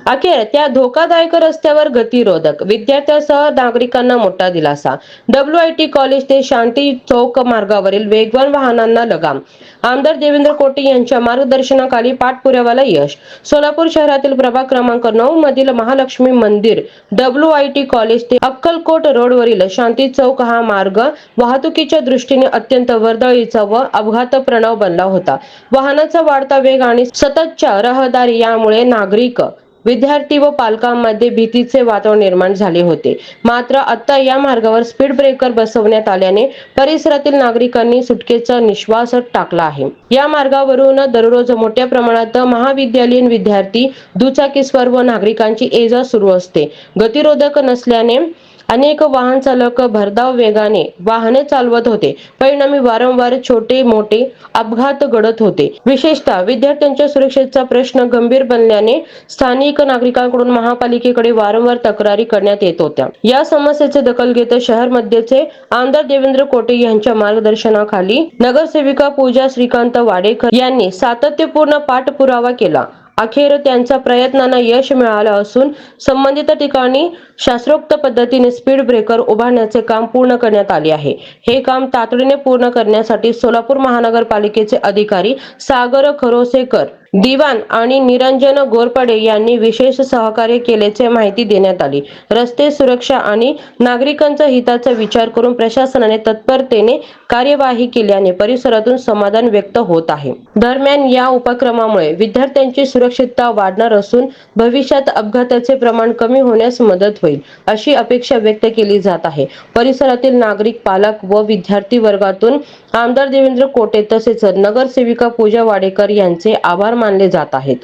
अखेर त्या धोकादायक रस्त्यावर गतिरोधक विद्यार्थ्यांसह नागरिकांना मोठा दिलासा. WIT कॉलेज ते शांती चौक मार्गावरील वेगवान वाहनांना लगाम. आमदार देवेंद्र कोटे यांच्या मार्गदर्शनाखाली पाठपुराव्याला यश. सोलापूर शहरातील प्रभाग क्रमांक 9 मधील महालक्ष्मी मंदिर WIT कॉलेज ते अक्कलकोट रोडवरील शांती चौक हा मार्ग वाहतुकीच्या दृष्टीने अत्यंत वर्दळीचा व अपघात प्रणव बनला होता. वाहनाचा वाढता वेग आणि सततच्या रहदारी यामुळे नागरिक, विद्यार्थी व पालकांमध्ये भीतीचे वातावरण निर्माण झाले होते. मात्र आता या मार्गावर स्पीड ब्रेकर बसवण्यात आल्याने परिसरातील नागरिकांनी सुटकेचा निश्वास टाकला आहे. या मार्गावरून दररोज मोठ्या प्रमाणात महाविद्यालयीन विद्यार्थी, दुचाकीस्वार व नागरिकांची ये-जा सुरू असते. गतिरोधक नसल्याने अनेक वाहन चालक भरधाव वेगाने वाहने चालवत होते. परिणामी वारंवार छोटे मोठे अपघात घडत होते. विशेषतः विद्यार्थ्यांच्या सुरक्षेचा प्रश्न गंभीर बनल्याने स्थानिक नागरिकांकडून महापालिकेकडे वारंवार तक्रारी करण्यात येत होत्या. या समस्येची दखल घेत शहर मध्यचे आमदार देवेंद्र कोटे यांच्या मार्गदर्शनाखाली नगरसेविका पूजा श्रीकांत वाडेकर यांनी सातत्यपूर्ण पाठपुरावा केला. अखेर त्यांच्या प्रयत्नांना यश मिळालं असून संबंधित ठिकाणी शास्त्रोक्त पद्धतीने स्पीड ब्रेकर उभारण्याचे काम पूर्ण करण्यात आले आहे. हे काम तातडीने पूर्ण करण्यासाठी सोलापूर महानगरपालिकेचे अधिकारी सागर खरोसेकर, दिवाण आणि निरंजन गोरपडे यांनी विशेष सहकार्य केल्याची माहिती देण्यात आली. रस्ते सुरक्षा आणि नागरिकांच्या हिताचा विचार करून प्रशासनाने तत्परतेने कार्यवाही केल्याने परिसरातून समाधान व्यक्त होत आहे. दरम्यान या उपक्रमामुळे विद्यार्थ्यांची सुरक्षितता वाढणार असून भविष्यात अपघाताचे प्रमाण कमी होण्यास मदत होईल अशी अपेक्षा व्यक्त केली जात आहे. परिसरातील नागरिक, पालक व विद्यार्थी वर्गातून आमदार देवेंद्र कोटे तसेच नगरसेविका पूजा वाडेकर यांचे आभार मानले जात आहेत.